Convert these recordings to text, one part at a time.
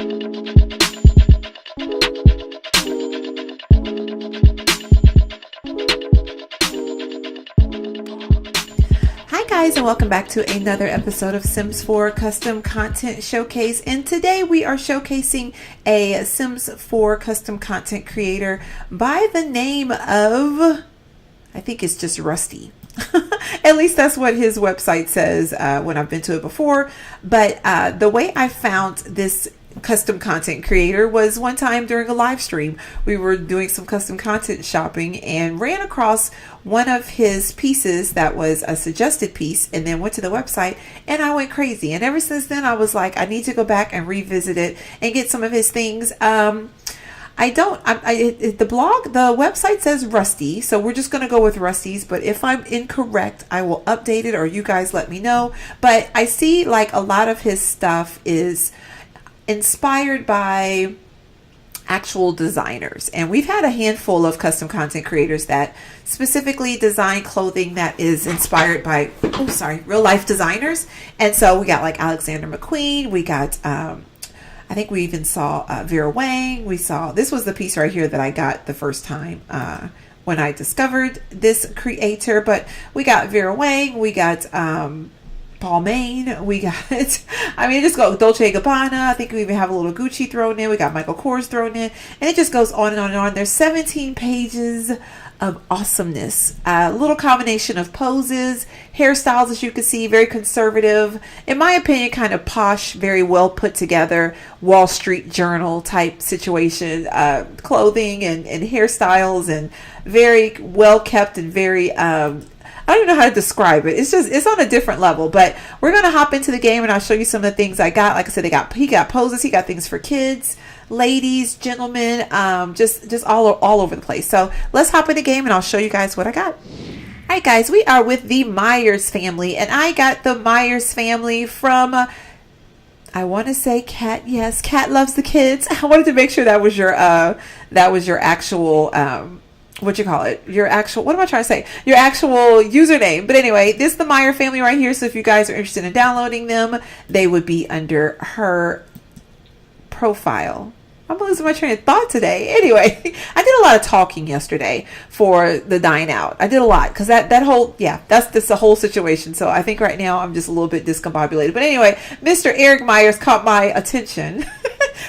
Hi guys, and welcome back to another episode of Sims 4 Custom Content Showcase. And today we are showcasing a Sims 4 custom content creator by the name of, I think it's just Rusty. At least that's what his website says when I've been to it before. But the way I found this custom content creator was one time during a live stream. We were doing some custom content shopping and ran across one of his pieces that was a suggested piece, and then went to the website and I went crazy. And ever since then I was like, I need to go back and revisit it and get some of his things. The website says Rusty, so we're just going to go with Rusty's, but if I'm incorrect, I will update it or you guys let me know. But I see like a lot of his stuff is inspired by actual designers, and we've had a handful of custom content creators that specifically design clothing that is inspired by real life designers. And so we got like Alexander McQueen, we got I think we even saw Vera Wang. We saw, this was the piece right here that I got the first time when I discovered this creator. But we got Vera Wang, we got Paul Maine, we got, just go Dolce & Gabbana. I think we even have a little Gucci thrown in. We got Michael Kors thrown in, and it just goes on and on and on. There's 17 pages of awesomeness. A little combination of poses, hairstyles, as you can see, very conservative. In my opinion, kind of posh, very well put together, Wall Street Journal type situation, clothing and hairstyles, and very well kept and very, I don't even know how to describe it. It's on a different level. But we're going to hop into the game and I'll show you some of the things I got. Like I said, he got poses, he got things for kids, ladies, gentlemen, just all over the place. So let's hop in the game and I'll show you guys what I got. All right, guys, we are with the Myers family, and I got the Myers family from, I want to say Cat. Yes, Cat Loves the Kids. I wanted to make sure that was your actual, what you call it, your actual, what am I trying to say, your actual username. But anyway, this is the Meyer family right here. So if you guys are interested in downloading them, they would be under her profile. I'm losing my train of thought today. Anyway, I did a lot of talking yesterday for the dine out. I did a lot because that whole, that's the whole situation. So I think right now I'm just a little bit discombobulated. But anyway, Mr. Eric Myers caught my attention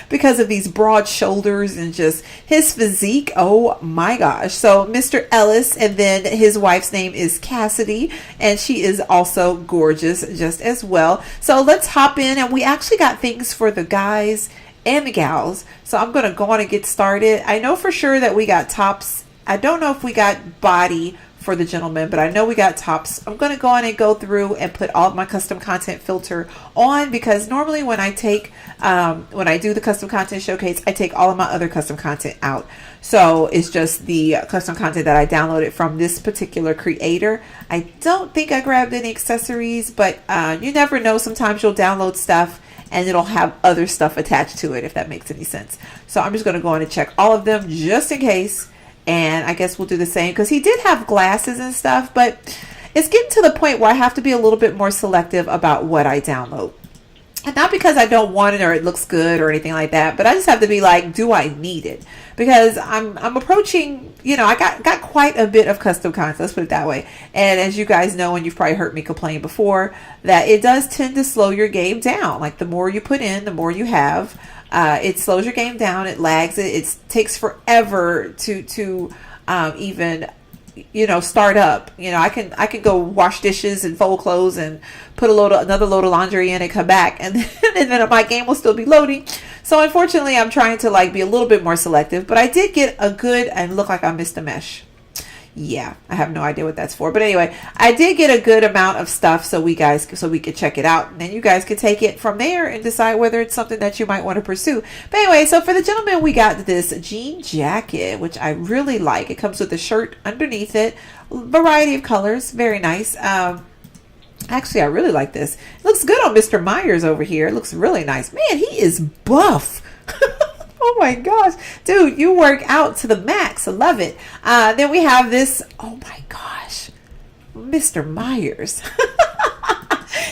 because of these broad shoulders and just his physique. Oh my gosh. So Mr. Ellis, and then his wife's name is Cassidy, and she is also gorgeous just as well. So let's hop in, and we actually got things for the guys and the gals. So I'm going to go on and get started. I know for sure that we got tops. I don't know if we got body for the gentlemen, but I know we got tops. I'm going to go on and go through and put all of my custom content filter on, because normally when I do the custom content showcase, I take all of my other custom content out. So it's just the custom content that I downloaded from this particular creator. I don't think I grabbed any accessories, but you never know. Sometimes you'll download stuff and it'll have other stuff attached to it, if that makes any sense. So I'm just going to go on and check all of them just in case. And I guess we'll do the same, because he did have glasses and stuff, but it's getting to the point where I have to be a little bit more selective about what I download. And not because I don't want it or it looks good or anything like that, but I just have to be like, do I need it? Because I'm approaching, I got quite a bit of custom content, let's put it that way. And as you guys know, and you've probably heard me complain before, that it does tend to slow your game down. Like the more you put in, the more you have. It slows your game down. It lags it. It takes forever to even start up. I can go wash dishes and fold clothes and put another load of laundry in and come back, and then my game will still be loading. So unfortunately, I'm trying to be a little bit more selective. But I did get a good, and look like I missed a mesh. Yeah, I have no idea what that's for. But anyway, I did get a good amount of stuff so we could check it out. And then you guys could take it from there and decide whether it's something that you might want to pursue. But anyway, so for the gentleman, we got this jean jacket, which I really like. It comes with a shirt underneath it, variety of colors, very nice. Actually, I really like this. It looks good on Mr. Myers over here. It looks really nice. Man, he is buff. Oh my gosh, dude, you work out to the max. I love it. Then we have this. Oh my gosh, Mr. Myers.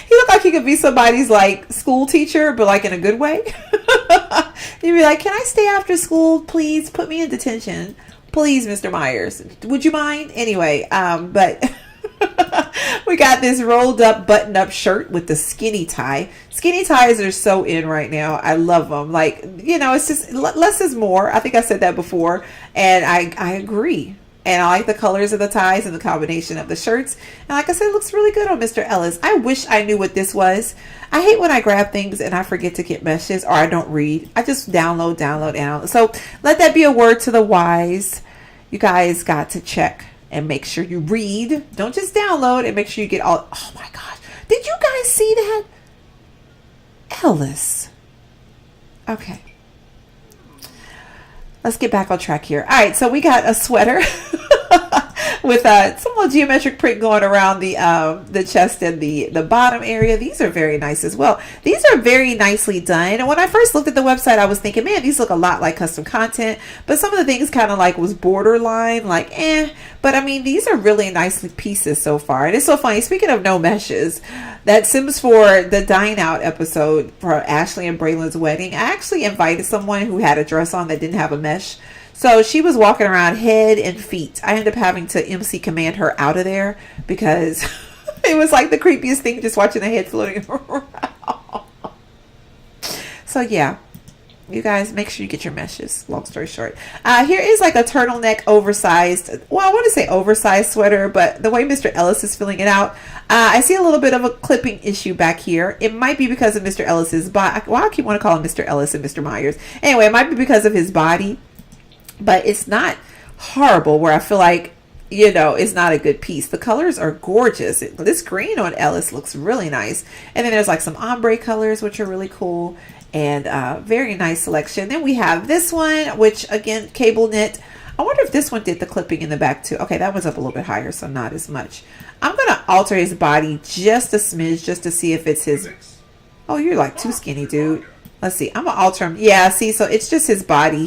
He looked like he could be somebody's school teacher, but in a good way. You'd be like, can I stay after school? Please put me in detention. Please, Mr. Myers. Would you mind? Anyway, but we got this rolled up button up shirt with the skinny tie. Skinny ties are so in right now. I love them. Like, you know, it's just less is more. I think I said that before. And I agree. And I like the colors of the ties and the combination of the shirts. And like I said, it looks really good on Mr. Ellis. I wish I knew what this was. I hate when I grab things and I forget to get meshes or I don't read. I just download. So let that be a word to the wise. You guys got to check and make sure you read. Don't just download, and make sure you get all. Oh my gosh. Did you guys see that? Ellis. Okay. Let's get back on track here. All right, so we got a sweater with some little geometric print going around the chest and the bottom area. These are very nice as well. These are very nicely done. And when I first looked at the website, I was thinking, man, these look a lot like custom content. But some of the things kind of like was borderline, like But I mean, these are really nice pieces so far. And it's so funny. Speaking of no meshes, that Sims 4, the Dine Out episode for Ashley and Braylon's wedding, I actually invited someone who had a dress on that didn't have a mesh. So she was walking around head and feet. I ended up having to MC command her out of there because it was like the creepiest thing just watching the head floating around. So yeah. You guys, make sure you get your meshes. Long story short. Here is like a turtleneck oversized. Well, I want to say oversized sweater, but the way Mr. Ellis is filling it out, I see a little bit of a clipping issue back here. It might be because of Mr. Ellis's body. Well, I keep want to call him Mr. Ellis and Mr. Myers. Anyway, it might be because of his body, but it's not horrible where I feel like, you know, it's not a good piece. The colors are gorgeous. This green on Ellis looks really nice. And then there's like some ombre colors, which are really cool. And very nice selection. Then we have this one, which again, cable knit. I wonder if this one did the clipping in the back too. Okay, that one's up a little bit higher, so not as much. I'm going to alter his body just a smidge just to see if it's his. Oh, you're like too skinny, dude. Let's see. I'm going to alter him. Yeah, see, so it's just his body.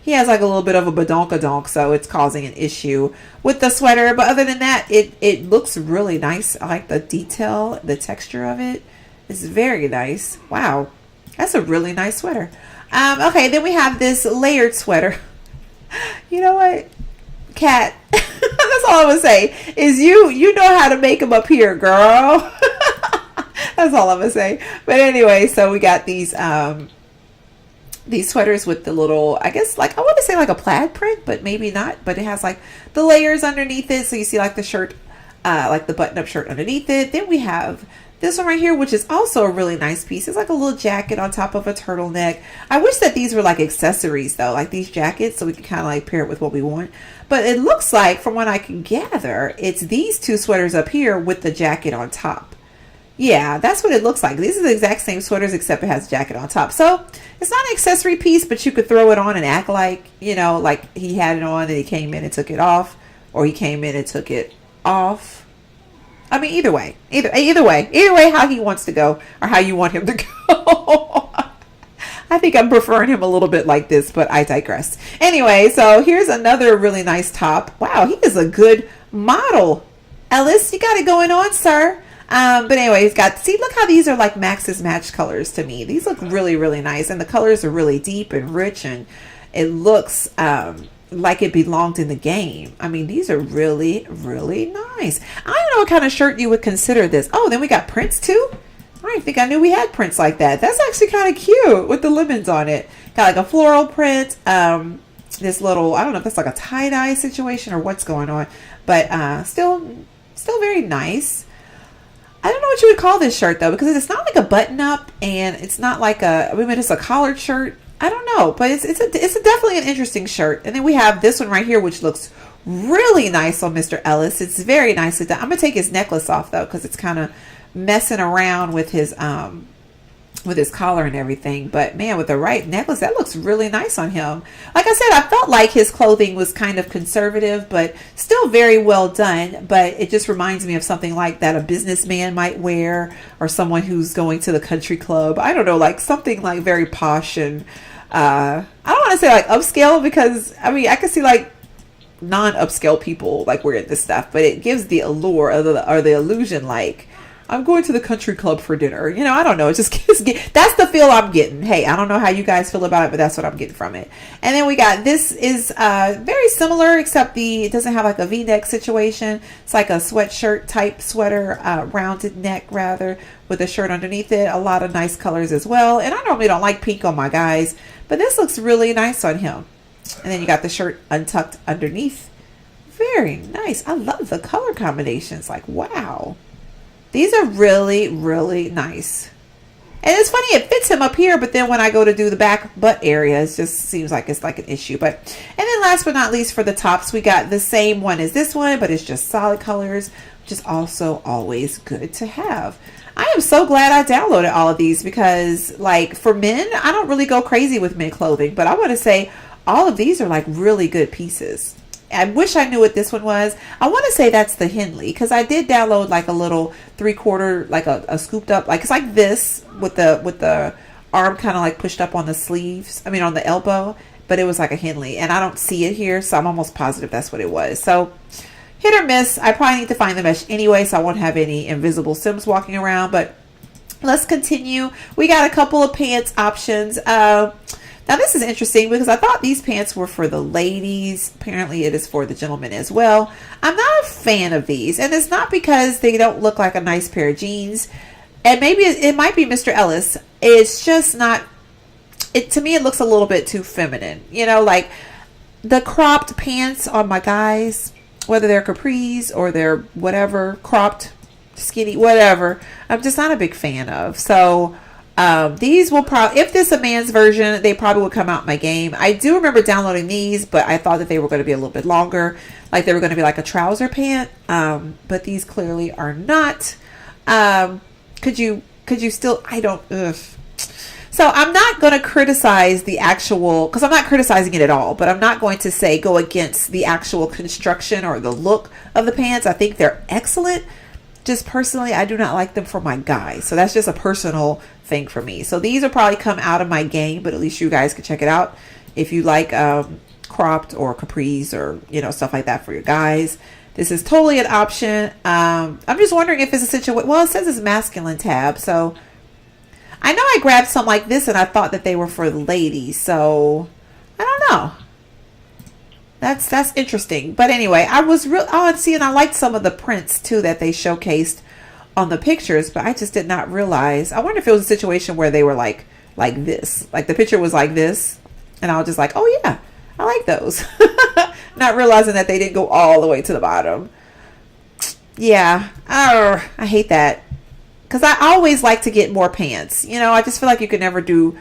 He has like a little bit of a badonkadonk, so it's causing an issue with the sweater. But other than that, it looks really nice. I like the detail, the texture of it. It's very nice. Wow. That's a really nice sweater. Okay, then we have this layered sweater. You know what? Kat, that's all I'm going to say. Is you know how to make them up here, girl. That's all I'm going to say. But anyway, so we got these sweaters with the little, I guess, like, I want to say like a plaid print, but maybe not. But it has like the layers underneath it. So you see like the shirt, like the button-up shirt underneath it. Then we have this one right here, which is also a really nice piece. It's like a little jacket on top of a turtleneck. I wish that these were like accessories though, like these jackets, so we can kind of like pair it with what we want. But it looks like, from what I can gather, it's these two sweaters up here with the jacket on top. Yeah, that's what it looks like. These are the exact same sweaters, except it has a jacket on top. So it's not an accessory piece, but you could throw it on and act like, you know, like he had it on and he came in and took it off, or he came in and took it off. I mean, either way, how he wants to go or how you want him to go. I think I'm preferring him a little bit like this, but I digress. Anyway, so here's another really nice top. Wow, he is a good model. Ellis, you got it going on, sir. But anyway, he's got, see, look how these are like maxis-match colors to me. These look really, really nice. And the colors are really deep and rich, and it looks like it belonged in the game. I mean, these are really, really nice. I don't know what kind of shirt you would consider this. Oh, then we got prints too. I don't think I knew we had prints like that. That's actually kind of cute with the lemons on it. Got like a floral print. This little, I don't know if that's like a tie-dye situation or what's going on, but still very nice. I don't know what you would call this shirt though, because it's not like a button-up, and it's not like a, I mean, it's a collared shirt. I don't know, but it's definitely an interesting shirt. And then we have this one right here, which looks really nice on Mr. Ellis. It's very nicely done. I'm gonna take his necklace off though, because it's kind of messing around with his collar and everything. But man, with the right necklace, that looks really nice on him. Like I said, I felt like his clothing was kind of conservative, but still very well done. But it just reminds me of something like that a businessman might wear, or someone who's going to the country club. I don't know, like something like very posh and I don't want to say like upscale, because I mean, I can see like non-upscale people like wearing this stuff, but it gives the allure or the illusion like I'm going to the country club for dinner. You know, I don't know. It just that's the feel I'm getting. Hey, I don't know how you guys feel about it, but that's what I'm getting from it. And then we got, this is very similar, except it doesn't have like a V-neck situation. It's like a sweatshirt type sweater, rounded neck rather, with a shirt underneath it. A lot of nice colors as well. And I normally don't like pink on my guys, but this looks really nice on him. And then you got the shirt untucked underneath. Very nice. I love the color combinations. Like, wow. These are really, really nice. And it's funny, it fits him up here, but then when I go to do the back butt area, it just seems like it's like an issue. And then last but not least, for the tops, we got the same one as this one, but it's just solid colors, which is also always good to have. I am so glad I downloaded all of these because, like, for men, I don't really go crazy with men clothing, but I want to say all of these are like really good pieces. I wish I knew what this one was. I want to say that's the Henley, because I did download like a little 3/4, like a scooped up, like it's like this with the arm kind of like pushed up on the sleeves. I mean on the elbow, but it was like a Henley, and I don't see it here, so I'm almost positive that's what it was. So hit or miss. I probably need to find the mesh anyway, so I won't have any invisible Sims walking around. But let's continue. We got a couple of pants options. Now this is interesting because I thought these pants were for the ladies. Apparently it is for the gentlemen as well. I'm not a fan of these, and it's not because they don't look like a nice pair of jeans. And maybe it might be Mr. Ellis. It's just not, to me it looks a little bit too feminine. You know, like the cropped pants on my guys, whether they're capris or they're whatever, cropped, skinny, whatever, I'm just not a big fan of. So these will probably, if this is a man's version, they probably would come out in my game. I do remember downloading these, but I thought that they were going to be a little bit longer, like they were going to be like a trouser pant. But these clearly are not. Could you still? I don't. Ugh. So I'm not going to criticize the actual, because I'm not criticizing it at all, but I'm not going to say go against the actual construction or the look of the pants. I think they're excellent. Just personally, I do not like them for my guys. So that's just a personal thing for me. So these will probably come out of my game, but at least you guys can check it out if you like cropped or capris or, you know, stuff like that for your guys. This is totally an option. I'm just wondering if it's a situation. Well, it says it's masculine tab, so I know I grabbed some like this and I thought that they were for the ladies. So I don't know. That's interesting. But anyway, I was real. Oh, and see, and I liked some of the prints too that they showcased on the pictures, but I just did not realize. I wonder if it was a situation where they were like this, like the picture was like this, and I was just like, oh yeah, I like those. Not realizing that they didn't go all the way to the bottom. Yeah, I hate that, because I always like to get more pants. You know, I just feel like you could never do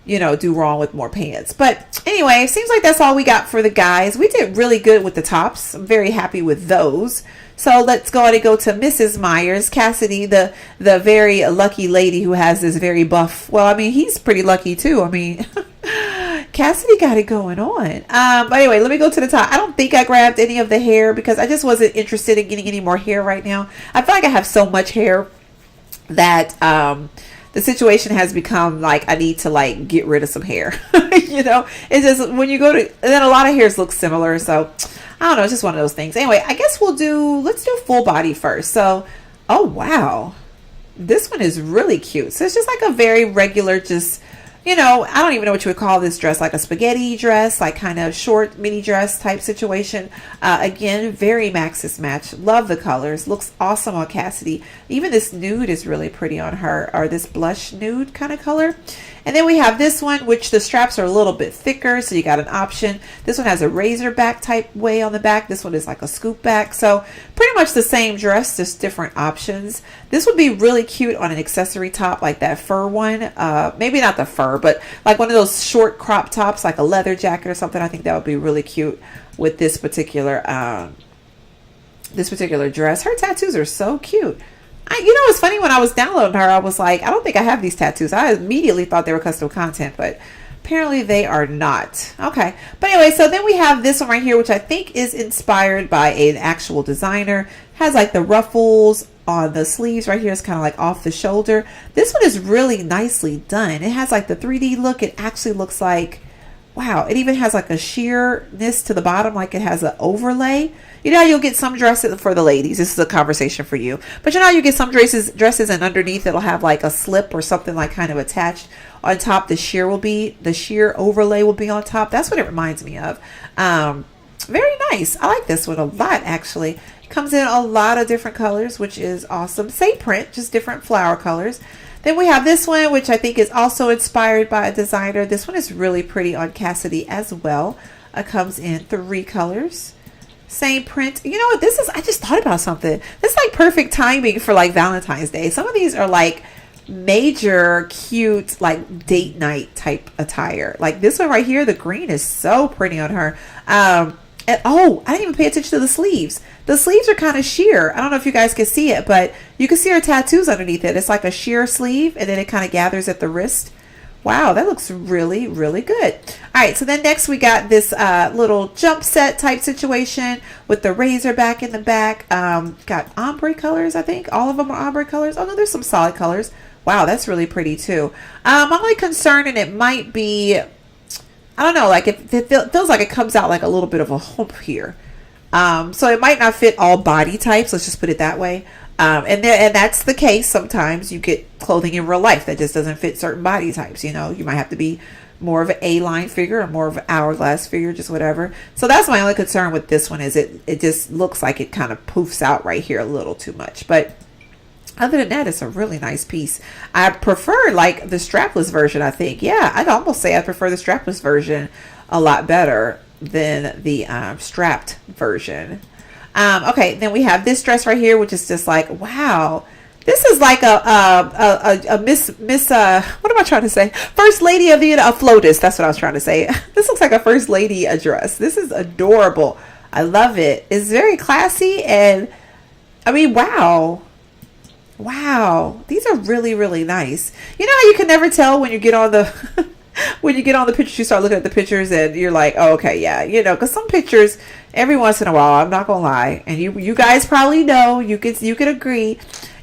wrong with more pants. But anyway, it seems like that's all we got for the guys. We did really good with the tops. I'm very happy with those. So let's go ahead and go to Mrs. Myers. Cassidy, the very lucky lady who has this very buff. Well, I mean, he's pretty lucky too. I mean, Cassidy got it going on. But anyway, let me go to the top. I don't think I grabbed any of the hair because I just wasn't interested in getting any more hair right now. I feel like I have so much hair that the situation has become like I need to like get rid of some hair. You know, it's just when you go to, and then a lot of hairs look similar. So I don't know, it's just one of those things. Anyway, I guess let's do full body first. So, oh wow, this one is really cute. So it's just like a very regular, just, you know, I don't even know what you would call this dress, like a spaghetti dress, like kind of short mini dress type situation. Again, very maxis-match. Love the colors. Looks awesome on Cassidy. Even this nude is really pretty on her, or this blush nude kind of color. And then we have this one, which the straps are a little bit thicker, so you got an option. This one has a razor back type way on the back. This one is like a scoop back. So pretty much the same dress, just different options. This would be really cute on an accessory top like that fur one. Maybe not the fur, but like one of those short crop tops, like a leather jacket or something. I think that would be really cute with this particular dress. Her tattoos are so cute. You know, it's funny, when I was downloading her, I was like, I don't think I have these tattoos. I immediately thought they were custom content, but apparently they are not. Okay. But anyway, so then we have this one right here, which I think is inspired by an actual designer. Has like the ruffles on the sleeves right here. It's kind of like off the shoulder. This one is really nicely done. It has like the 3D look. It actually looks like, Wow, it even has like a sheerness to the bottom, like it has an overlay. You know, you'll get some dresses for the ladies. This is a conversation for you. But you know, you get some dresses, and underneath it'll have like a slip or something like kind of attached on top. The sheer overlay will be on top. That's what it reminds me of. Very nice. I like this one a lot, actually. It comes in a lot of different colors, which is awesome. Same print, just different flower colors. Then we have this one, which I think is also inspired by a designer. This one is really pretty on Cassidy as well. It comes in 3 colors. Same print. You know what? This is, I just thought about something. This is like perfect timing for like Valentine's Day. Some of these are like major cute like date night type attire. Like this one right here, the green is so pretty on her. And oh, I didn't even pay attention to the sleeves. The sleeves are kind of sheer. I don't know if you guys can see it, but you can see her tattoos underneath it. It's like a sheer sleeve, and then it kind of gathers at the wrist. Wow, that looks really, really good. All right, so then next we got this little jump set type situation with the razor back in the back. Got ombre colors, I think. All of them are ombre colors. Oh, no, there's some solid colors. Wow, that's really pretty too. I'm only concerned, and it might be, I don't know, like it feels like it comes out like a little bit of a hump here. So it might not fit all body types. Let's just put it that way. And that's the case. Sometimes you get clothing in real life that just doesn't fit certain body types. You know, you might have to be more of an A-line figure or more of an hourglass figure, just whatever. So that's my only concern with this one is it just looks like it kind of poofs out right here a little too much. But other than that, it's a really nice piece. I prefer like the strapless version, I think. Yeah, I'd almost say I prefer the strapless version a lot better than the strapped version. Okay, then we have this dress right here, which is just like, wow. This is like a miss what am I trying to say? First lady of the FLOTUS. That's what I was trying to say. This looks like a first lady dress. This is adorable. I love it. It's very classy, and I mean, wow. Wow, these are really, really nice. You know how you can never tell when you get on the when you get on the pictures, you start looking at the pictures and you're like, oh, okay, yeah, you know, because some pictures every once in a while, I'm not gonna lie, and you guys probably know, you can agree.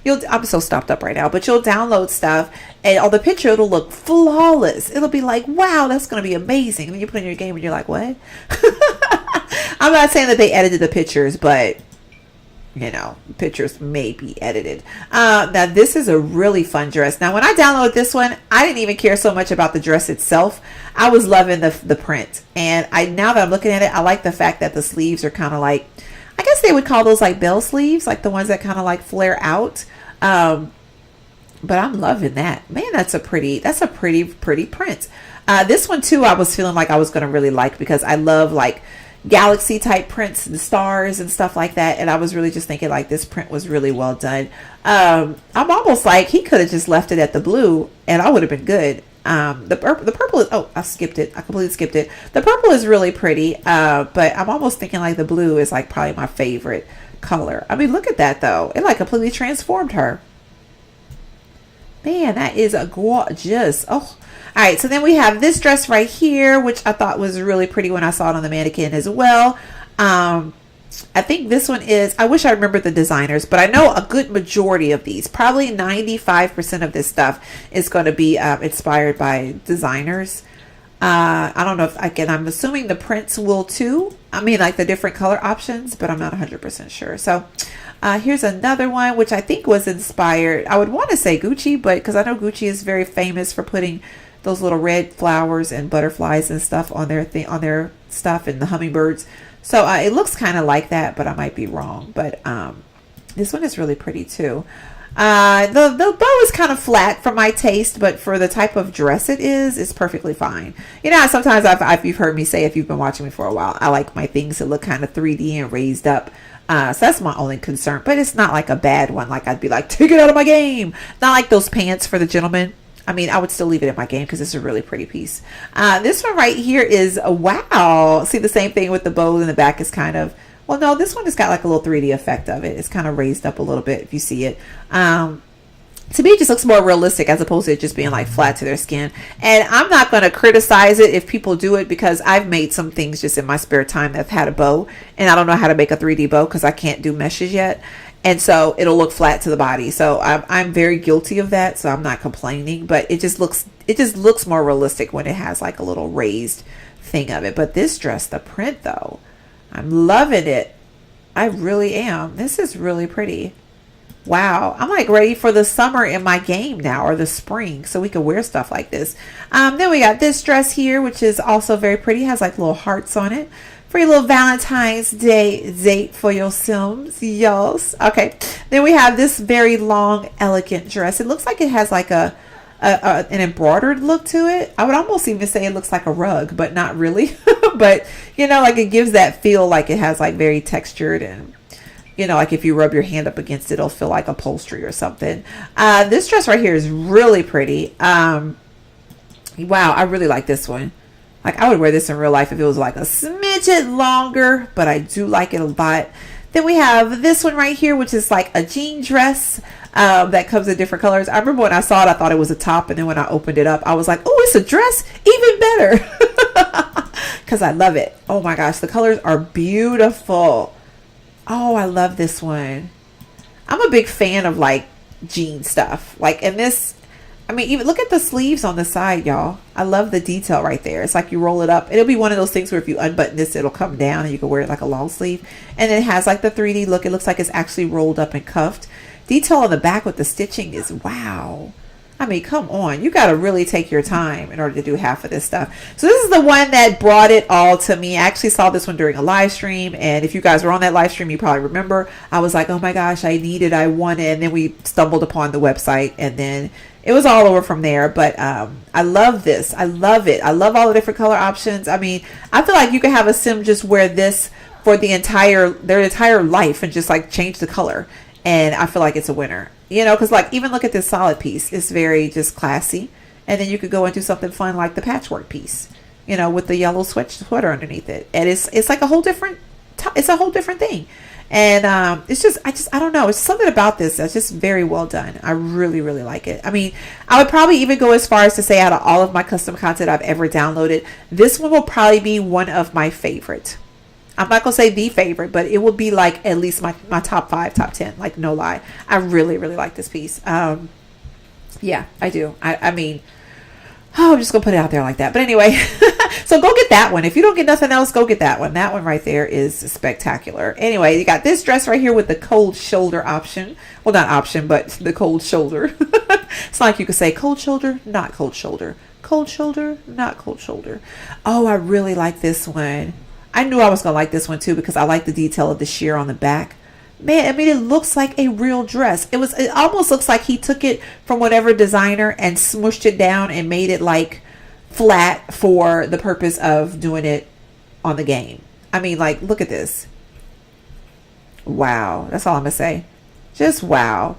I'm so stopped up right now, but you'll download stuff and on the picture it'll look flawless. It'll be like, wow, that's gonna be amazing. And then you put it in your game and you're like, what? I'm not saying that they edited the pictures, but you know, pictures may be edited. Now this is a really fun dress. Now when I downloaded this one, I didn't even care so much about the dress itself. I was loving the print, and now that I'm looking at it, I like the fact that the sleeves are kind of like, I guess they would call those like bell sleeves, like the ones that kind of like flare out. But I'm loving that. Man, that's a pretty print. This one too, I was feeling like I was going to really like, because I love like galaxy type prints and stars and stuff like that, and I was really just thinking like this print was really well done. I'm almost like he could have just left it at the blue and I would have been good. The purple is, oh, I completely skipped it. The purple is really pretty, but I'm almost thinking like the blue is like probably my favorite color. I mean, look at that though, it like completely transformed her. Man, that is a gorgeous. Oh, all right, so then we have this dress right here, which I thought was really pretty when I saw it on the mannequin as well. I think this one is, I wish I remembered the designers, but I know a good majority of these, probably 95% of this stuff is going to be inspired by designers. I don't know if, again, I'm assuming the prints will too. I mean, like the different color options, but I'm not 100% sure. So here's another one, which I think was inspired. I would want to say Gucci, but because I know Gucci is very famous for putting those little red flowers and butterflies and stuff on their stuff, and the hummingbirds. So it looks kind of like that, but I might be wrong. But this one is really pretty too. The bow is kind of flat for my taste, but for the type of dress it is, it's perfectly fine. You know, sometimes you've heard me say, if you've been watching me for a while, I like my things to look kind of 3D and raised up. So that's my only concern, but it's not like a bad one. Like I'd be like, take it out of my game. Not like those pants for the gentleman. I mean, I would still leave it in my game because it's a really pretty piece. This one right here is, wow. See, the same thing with the bow in the back is kind of, well, no, this one has got like a little 3D effect of it. It's kind of raised up a little bit if you see it. To me, it just looks more realistic as opposed to it just being like flat to their skin. And I'm not going to criticize it if people do it, because I've made some things just in my spare time that have had a bow, and I don't know how to make a 3D bow because I can't do meshes yet. And so it'll look flat to the body. So I'm very guilty of that. So I'm not complaining, but it just looks, it just looks more realistic when it has like a little raised thing of it. But this dress, the print though, I'm loving it. I really am. This is really pretty. Wow, I'm like ready for the summer in my game now, or the spring, so we can wear stuff like this. Then we got this dress here, which is also very pretty. It has like little hearts on it. For your little Valentine's Day date for your Sims. Yes. Okay. Then we have this very long, elegant dress. It looks like it has like an embroidered look to it. I would almost even say it looks like a rug, but not really. But, you know, like it gives that feel like it has like very textured, and, you know, like if you rub your hand up against it, it'll feel like upholstery or something. This dress right here is really pretty. Wow, I really like this one. Like I would wear this in real life if it was like a smidget longer, but I do like it a lot. Then we have this one right here, which is like a jean dress that comes in different colors. I remember when I saw it, I thought it was a top, and then when I opened it up, I was like, oh, it's a dress, even better. Because I love it. Oh my gosh, the colors are beautiful. Oh, I love this one. I'm a big fan of like jean stuff. Like in this, I mean, even look at the sleeves on the side, y'all. I love the detail right there. It's like you roll it up. It'll be one of those things where if you unbutton this, it'll come down and you can wear it like a long sleeve. And it has like the 3D look. It looks like it's actually rolled up and cuffed. Detail on the back with the stitching is wow. I mean, come on. You got to really take your time in order to do half of this stuff. So this is the one that brought it all to me. I actually saw this one during a live stream. And if you guys were on that live stream, you probably remember. I was like, oh my gosh, I need it. I want it. And then we stumbled upon the website. And then it was all over from there. But I love this. I love it. I love all the different color options. I mean, I feel like you could have a sim just wear this for their entire life and just like change the color. And I feel like it's a winner. You know, because like even look at this solid piece. It's very just classy. And then you could go and do something fun like the patchwork piece, you know, with the yellow sweater underneath it. And it's like a whole different, it's a whole different thing. And it's just, I don't know. It's something about this that's just very well done. I really, really like it. I mean, I would probably even go as far as to say out of all of my custom content I've ever downloaded, this one will probably be one of my favorite. I'm not going to say the favorite, but it will be like at least my top 5, top 10, like no lie. I really, really like this piece. Yeah, I do. I mean, I'm just going to put it out there like that. But anyway, so go get that one. If you don't get nothing else, go get that one. That one right there is spectacular. Anyway, you got this dress right here with the cold shoulder option. Well, not option, but the cold shoulder. It's not like you could say cold shoulder, not cold shoulder. Cold shoulder, not cold shoulder. Oh, I really like this one. I knew I was going to like this one too because I like the detail of the sheer on the back. Man, I mean, it looks like a real dress. It almost looks like he took it from whatever designer and smushed it down and made it like flat for the purpose of doing it on the game. I mean, like, look at this. Wow. That's all I'm going to say. Just wow.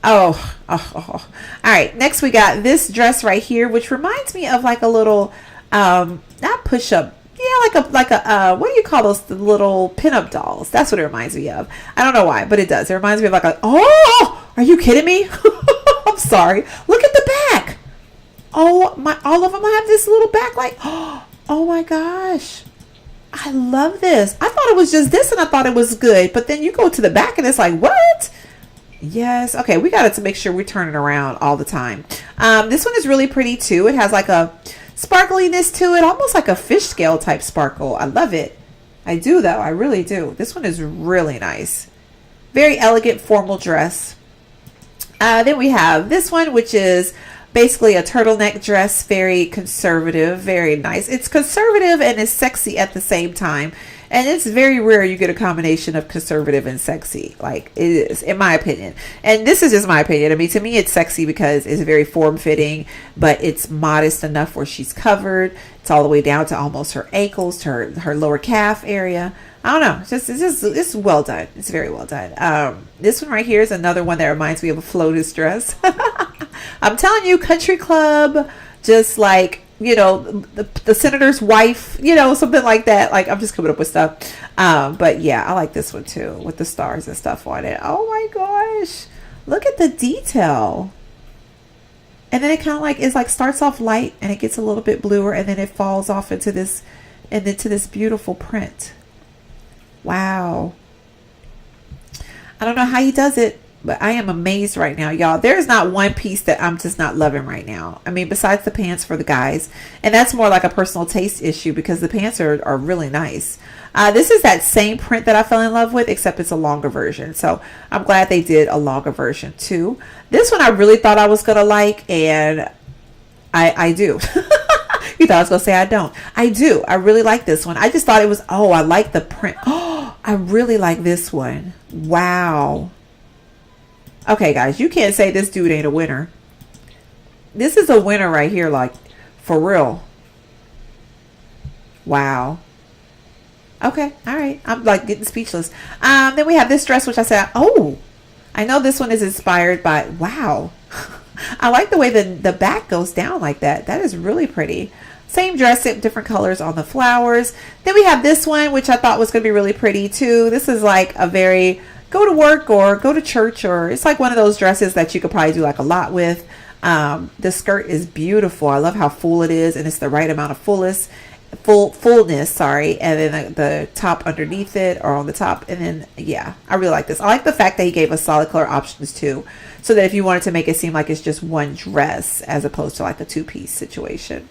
Oh. All right. Next, we got this dress right here, which reminds me of like a little, not push-up. Yeah, like a what do you call those, the little pinup dolls? That's what it reminds me of. I don't know why, but it does. It reminds me of like are you kidding me? I'm sorry. Look at the back. Oh my, all of them have this little back like, oh my gosh. I love this. I thought it was just this and I thought it was good, but then you go to the back and it's like, what? Yes. Okay, we got to make sure we turn it around all the time. This one is really pretty too. It has like a sparkliness to it, almost like a fish scale type sparkle. I love it. I do though. I really do. This one is really nice. Very elegant formal dress. Then we have this one, which is basically a turtleneck dress. Very conservative, very nice. It's conservative and it's sexy at the same time. And it's very rare you get a combination of conservative and sexy. Like it is, in my opinion. And this is just my opinion. I mean, to me, it's sexy because it's very form-fitting, but it's modest enough where she's covered. It's all the way down to almost her ankles, to her lower calf area. I don't know. It's well done. It's very well done. This one right here is another one that reminds me of a floatus dress. I'm telling you, country club, just like, you know, the senator's wife, you know, something like that. Like, I'm just coming up with stuff. But yeah, I like this one too with the stars and stuff on it. Oh my gosh. Look at the detail. And then it kind of like is like starts off light and it gets a little bit bluer and then it falls off into this beautiful print. Wow. I don't know how he does it, But I am amazed right now, y'all. There's not one piece that I'm just not loving right now. I mean, besides the pants for the guys. And that's more like a personal taste issue because the pants are really nice. This is that same print that I fell in love with, except it's a longer version. So I'm glad they did a longer version too. This one I really thought I was going to like, and I do. You thought I was going to say I don't. I do. I really like this one. I just thought it was, oh, I like the print. Oh, I really like this one. Wow. Okay, guys, you can't say this dude ain't a winner. This is a winner right here, like, for real. Wow. Okay, all right. I'm, like, getting speechless. Then we have this dress, which I said, oh, I know this one is inspired by, wow. I like the way the back goes down like that. That is really pretty. Same dress, different colors on the flowers. Then we have this one, which I thought was going to be really pretty, too. This is, like, a very... go to work or go to church, or it's like one of those dresses that you could probably do like a lot with. The skirt is beautiful. I love how full it is, and it's the right amount of fullness, sorry. And then the top underneath it or on the top. And then, yeah, I really like this. I like the fact that he gave us solid color options too, so that if you wanted to make it seem like it's just one dress as opposed to like a two-piece situation.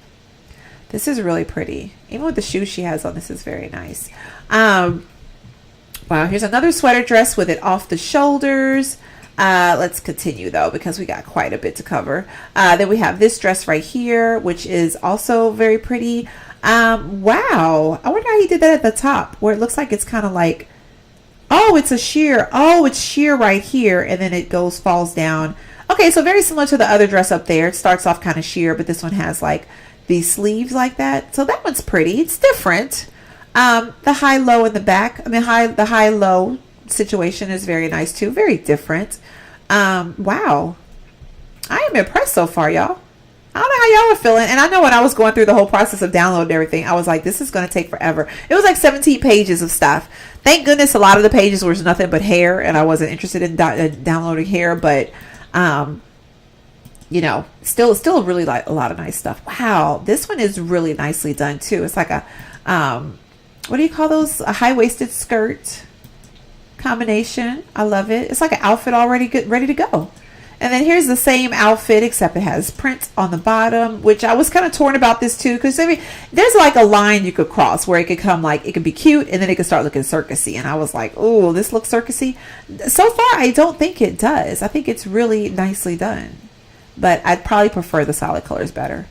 This is really pretty. Even with the shoes she has on, this is very nice. Wow, here's another sweater dress with it off the shoulders. Let's continue though, because we got quite a bit to cover. Then we have this dress right here, which is also very pretty. Wow, I wonder how he did that at the top, where it looks like it's kind of like, oh, it's a sheer. Oh, it's sheer right here, and then it falls down. Okay, so very similar to the other dress up there. It starts off kind of sheer, but this one has like these sleeves like that. So that one's pretty. It's different. The high-low in the back, the high-low situation is very nice too. Very different. Wow. I am impressed so far, y'all. I don't know how y'all are feeling. And I know when I was going through the whole process of downloading everything, I was like, this is going to take forever. It was like 17 pages of stuff. Thank goodness a lot of the pages was nothing but hair, and I wasn't interested in downloading hair, but, you know, still really like a lot of nice stuff. Wow. This one is really nicely done too. It's like a, what do you call those? A high-waisted skirt combination. I love it. It's like an outfit already good, ready to go. And then here's the same outfit, except it has print on the bottom, which I was kind of torn about this too, because I mean, there's like a line you could cross where it could come like, it could be cute, and then it could start looking circusy. And I was like, oh, this looks circusy. So far, I don't think it does. I think it's really nicely done, but I'd probably prefer the solid colors better.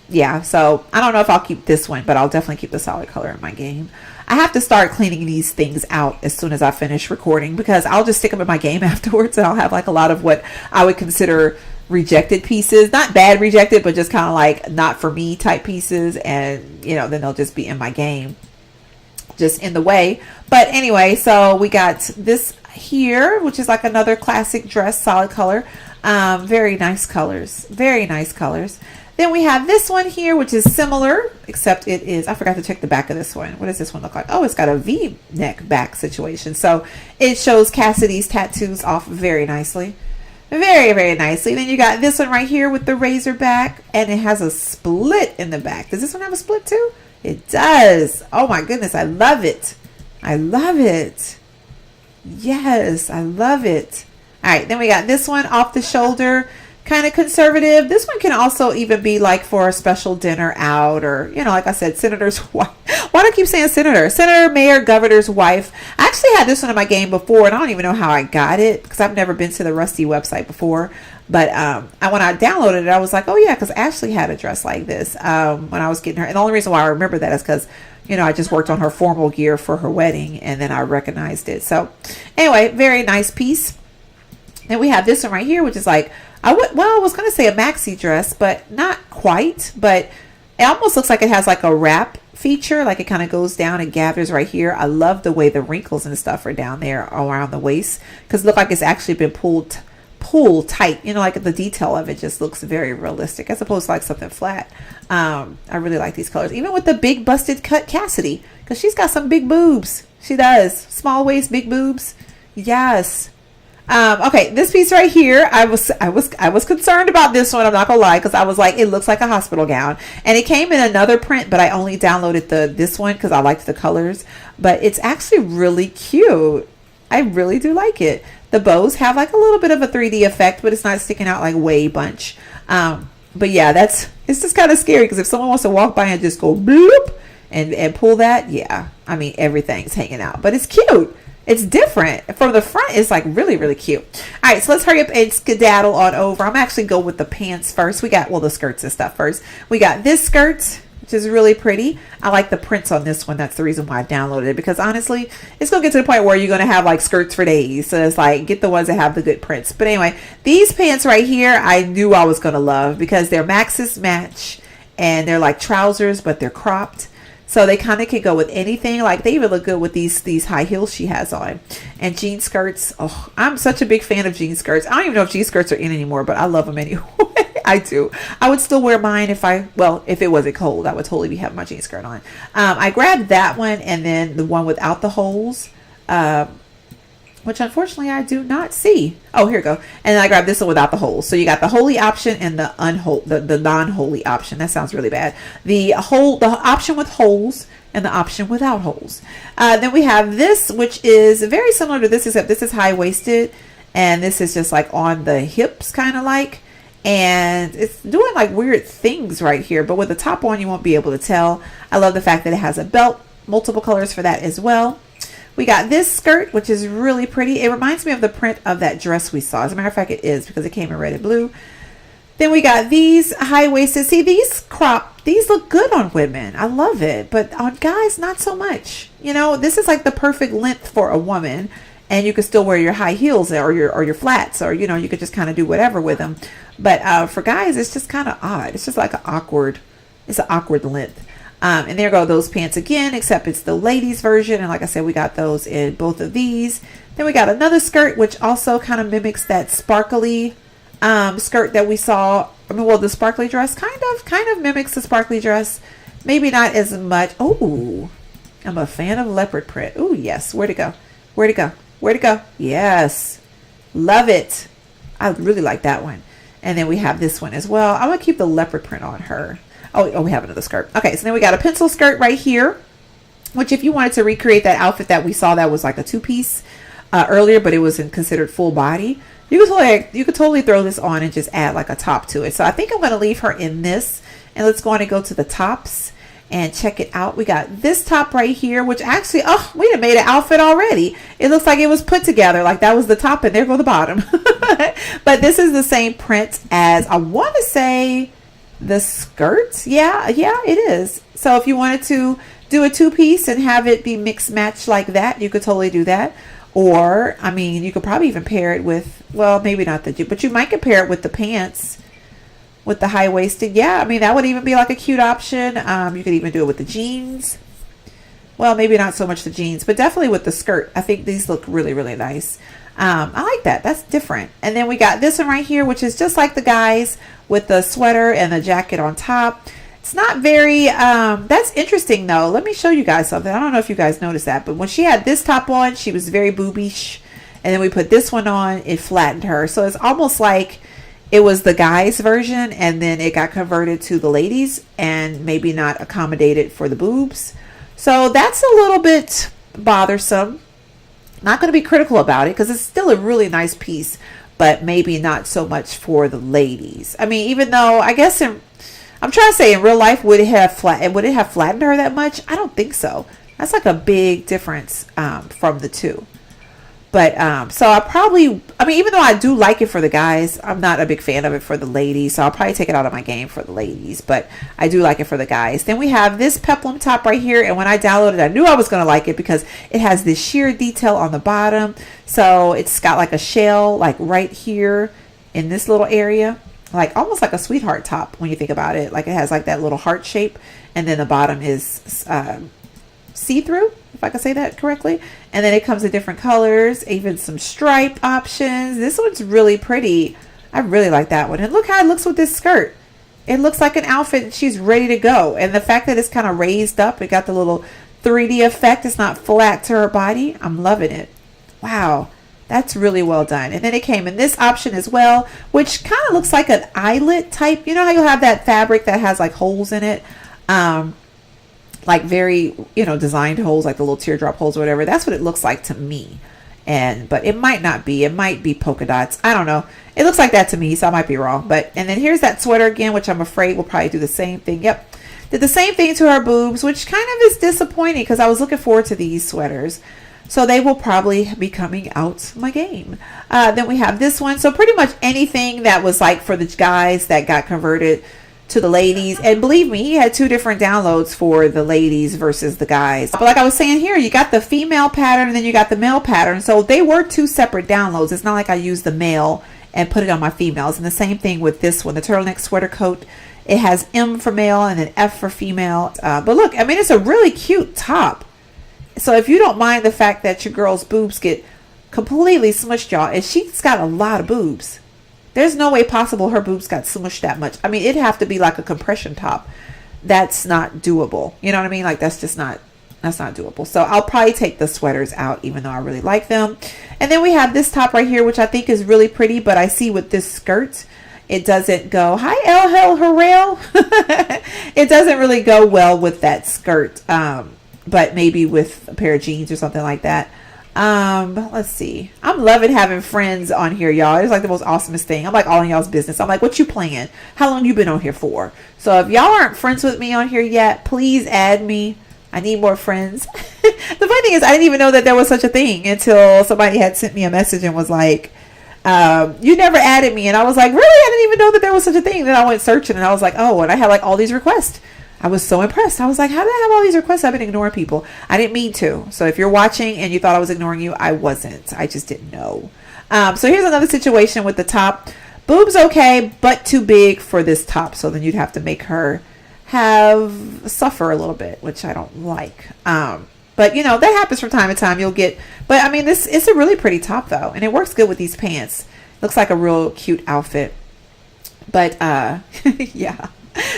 Yeah, so I don't know if I'll keep this one, but I'll definitely keep the solid color in my game. I have to start cleaning these things out as soon as I finish recording, because I'll just stick them in my game afterwards, and I'll have like a lot of what I would consider rejected pieces. Not bad rejected, but just kind of like not for me type pieces, and you know, then they'll just be in my game, just in the way. But anyway, so we got this here, which is like another classic dress, solid color. Very nice colors. Very nice colors. Then we have this one here, which is similar, except it is, I forgot to check the back of this one. What does this one look like? Oh, it's got a V-neck back situation. So it shows Cassidy's tattoos off very nicely. Very, very nicely. Then you got this one right here with the razor back, and it has a split in the back. Does this one have a split too? It does. Oh my goodness, I love it. I love it. Yes, I love it. All right, then we got this one off the shoulder, kind of conservative. This one can also even be like for a special dinner out, or, you know, like I said, senator's wife. Why do I keep saying senator? Senator, mayor, governor's wife. I actually had this one in my game before, and I don't even know how I got it, because I've never been to the Rusty website before. But when I downloaded it, I was like, oh yeah, because Ashley had a dress like this when I was getting her. And the only reason why I remember that is because, you know, I just worked on her formal gear for her wedding, and then I recognized it. So anyway, very nice piece. Then we have this one right here, which is like, I was going to say a maxi dress, but not quite. But it almost looks like it has like a wrap feature, like it kind of goes down and gathers right here. I love the way the wrinkles and stuff are down there around the waist, because it looks like it's actually been pulled tight. You know, like the detail of it just looks very realistic, as opposed to like something flat. I really like these colors, even with the big busted cut Cassidy, because she's got some big boobs. She does. Small waist, big boobs. Yes. Okay, this piece right here, I was concerned about this one. I'm not gonna lie, because I was like, it looks like a hospital gown, and it came in another print, but I only downloaded this one because I liked the colors. But it's actually really cute. I really do like it. The bows have like a little bit of a 3D effect, but it's not sticking out like way bunch. But yeah, it's just kind of scary because if someone wants to walk by and just go bloop and pull that, yeah, I mean, everything's hanging out, but it's cute. It's different. From the front, it's like really, really cute. All right, so let's hurry up and skedaddle on over. I'm actually go with the pants first. We got, well, the skirts and stuff first. We got this skirt, which is really pretty. I like the prints on this one. That's the reason why I downloaded it, because honestly, it's going to get to the point where you're going to have like skirts for days. So it's like, get the ones that have the good prints. But anyway, these pants right here, I knew I was going to love because they're maxis-match and they're like trousers, but they're cropped. So they kind of can go with anything. Like they even look good with these high heels she has on. And jean skirts. Oh, I'm such a big fan of jean skirts. I don't even know if jean skirts are in anymore, but I love them anyway. I do. I would still wear mine if it wasn't cold. I would totally be having my jean skirt on. I grabbed that one and then the one without the holes. Which unfortunately I do not see. Oh, here we go. And then I grabbed this one without the holes. So you got the holy option and the non-holy option. That sounds really bad. The option with holes and the option without holes. Then we have this, which is very similar to this, except this is high-waisted and this is just like on the hips, kind of like. And it's doing like weird things right here, but with the top on, you won't be able to tell. I love the fact that it has a belt, multiple colors for that as well. We got this skirt, which is really pretty. It reminds me of the print of that dress we saw. As a matter of fact, it is because it came in red and blue. Then we got these high-waisted. See, these look good on women. I love it. But on guys, not so much. You know, this is like the perfect length for a woman. And you can still wear your high heels or your flats. Or, you know, you could just kind of do whatever with them. But for guys, it's just kind of odd. It's just like an awkward length. And there go those pants again, except it's the ladies version. And like I said, we got those in both of these. Then we got another skirt, which also kind of mimics that sparkly skirt that we saw. I mean, well, the sparkly dress kind of mimics the sparkly dress. Maybe not as much. Oh, I'm a fan of leopard print. Oh, yes. Where'd it go? Where'd it go? Where'd it go? Yes. Love it. I really like that one. And then we have this one as well. I'm going to keep the leopard print on her. Oh, we have another skirt. Okay, so then we got a pencil skirt right here, which if you wanted to recreate that outfit that we saw that was like a two-piece earlier, but it wasn't considered full body, you could totally throw this on and just add like a top to it. So I think I'm going to leave her in this, and let's go on and go to the tops and check it out. We got this top right here, which actually, oh, we done made an outfit already. It looks like it was put together, like that was the top and there go the bottom. But this is the same print as, I want to say, the skirt. Yeah, it is. So if you wanted to do a two-piece and have it be mixed match like that, you could totally do that. Or, I mean, you could probably even pair it with, well, maybe not but you might compare it with the pants, with the high-waisted. Yeah, I mean, that would even be like a cute option. You could even do it with the jeans. Well, maybe not so much the jeans, but definitely with the skirt. I think these look really, really nice. I like that. That's different. And then we got this one right here, which is just like the guys with the sweater and the jacket on top. It's not very, that's interesting though. Let me show you guys something. I don't know if you guys noticed that, but when she had this top on, she was very boobish. And then we put this one on, it flattened her. So it's almost like it was the guys version and then it got converted to the ladies and maybe not accommodated for the boobs. So that's a little bit bothersome. Not going to be critical about it because it's still a really nice piece, but maybe not so much for the ladies. I mean, even though I guess I'm trying to say in real life, would it have flattened her that much? I don't think so. That's like a big difference from the two. But so I mean, even though I do like it for the guys, I'm not a big fan of it for the ladies. So I'll probably take it out of my game for the ladies, but I do like it for the guys. Then we have this peplum top right here. And when I downloaded, I knew I was going to like it because it has this sheer detail on the bottom. So it's got like a shell, like right here in this little area, like almost like a sweetheart top when you think about it. Like it has like that little heart shape. And then the bottom is see-through, if I can say that correctly. And then it comes in different colors, even some stripe options. This one's really pretty. I really like that one. And look how it looks with this skirt. It looks like an outfit and she's ready to go. And the fact that it's kind of raised up, it got the little 3D effect. It's not flat to her body. I'm loving it. Wow. That's really well done. And then it came in this option as well, which kind of looks like an eyelet type. You know how you'll have that fabric that has like holes in it? Like very, designed holes, like the little teardrop holes or whatever. That's what it looks like to me. but it might not be. It might be polka dots. I don't know. It looks like that to me, so I might be wrong. And then here's that sweater again, which I'm afraid will probably do the same thing. Yep. Did the same thing to her boobs, which kind of is disappointing because I was looking forward to these sweaters. So they will probably be coming out my game. Then we have this one. So pretty much anything that was like for the guys that got converted to the ladies. And believe me, he had 2 different downloads for the ladies versus the guys. But like I was saying here, you got the female pattern and then you got the male pattern. So they were 2 separate downloads. It's not like I used the male and put it on my females. And the same thing with this one, the turtleneck sweater coat. It has M for male and then F for female. But look, I mean, it's a really cute top. So if you don't mind the fact that your girl's boobs get completely smushed, y'all, and she's got a lot of boobs. There's no way possible her boobs got smushed that much. I mean, it'd have to be like a compression top. That's not doable. You know what I mean? Like that's not doable. So I'll probably take the sweaters out, even though I really like them. And then we have this top right here, which I think is really pretty, but I see with this skirt, it doesn't go, hi El Hel Harrell. It doesn't really go well with that skirt. But maybe with a pair of jeans or something like that. Let's see. I'm loving having friends on here, y'all. It's like the most awesomest thing. I'm like all in y'all's business. I'm like, what you playing? How long you been on here for? So if y'all aren't friends with me on here yet, please add me. I need more friends. The funny thing is, I didn't even know that there was such a thing until somebody had sent me a message and was like, you never added me. And I was like, really? I didn't even know that there was such a thing. Then I went searching and I was like, oh, and I had like all these requests. I was so impressed. I was like, how did I have all these requests? I've been ignoring people. I didn't mean to. So if you're watching and you thought I was ignoring you, I wasn't. I just didn't know. So here's another situation with the top. Boobs okay, but too big for this top. So then you'd have to make her suffer a little bit, which I don't like. But you know, that happens from time to time. But I mean, it's a really pretty top though. And it works good with these pants. Looks like a real cute outfit. But yeah.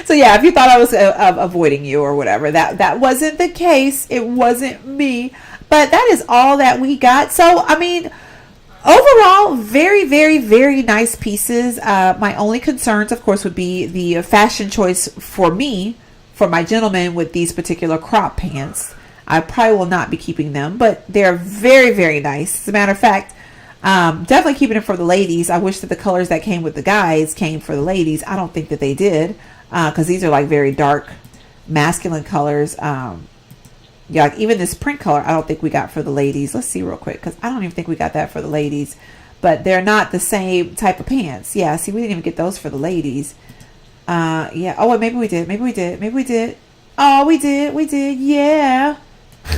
So yeah, if you thought I was avoiding you or whatever, that wasn't the case. It wasn't me. But that is all that we got. So, I mean, overall, very, very, very nice pieces. My only concerns, of course, would be the fashion choice for me, for my gentleman with these particular crop pants. I probably will not be keeping them, but they're very, very nice. As a matter of fact, definitely keeping it for the ladies. I wish that the colors that came with the guys came for the ladies. I don't think that they did. Because these are like very dark masculine colors. Yeah, like even this print color I don't think we got for the ladies. Let's see real quick, because I don't even think we got that for the ladies. But they're not the same type of pants. Yeah, see, we didn't even get those for the ladies. Yeah. Oh, well, maybe we did. Maybe we did. Maybe we did. Oh, we did. We did. Yeah.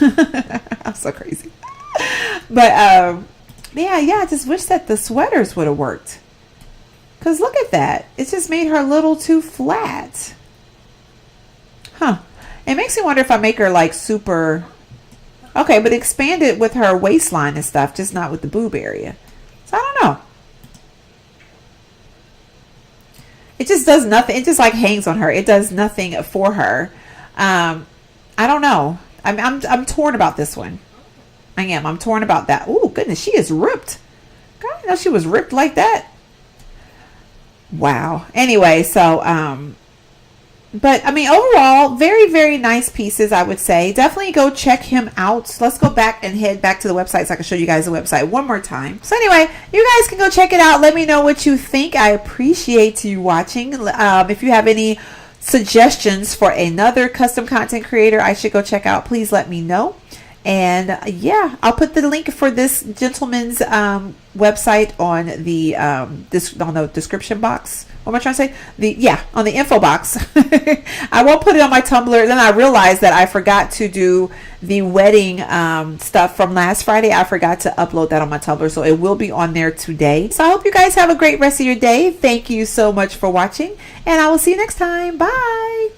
I'm so crazy. But yeah, I just wish that the sweaters would have worked. Because look at that. It just made her a little too flat. Huh. It makes me wonder if I make her like super... Okay, but expand it with her waistline and stuff, just not with the boob area. So I don't know. It just does nothing. It just like hangs on her. It does nothing for her. I don't know. I'm torn about this one. I am. I'm torn about that. Oh, goodness. She is ripped. God, I didn't know she was ripped like that. Wow. Anyway, so, but I mean, overall, very, very nice pieces, I would say. Definitely go check him out. So let's go back and head back to the website so I can show you guys the website one more time. So anyway, you guys can go check it out. Let me know what you think. I appreciate you watching. If you have any suggestions for another custom content creator I should go check out, please let me know. And yeah, I'll put the link for this gentleman's website on the description box. What am I trying to say? On the info box. I won't put it on my Tumblr. Then I realized that I forgot to do the wedding stuff from last Friday. I forgot to upload that on my Tumblr, so it will be on there today. So I hope you guys have a great rest of your day. Thank you so much for watching, and I will see you next time. Bye.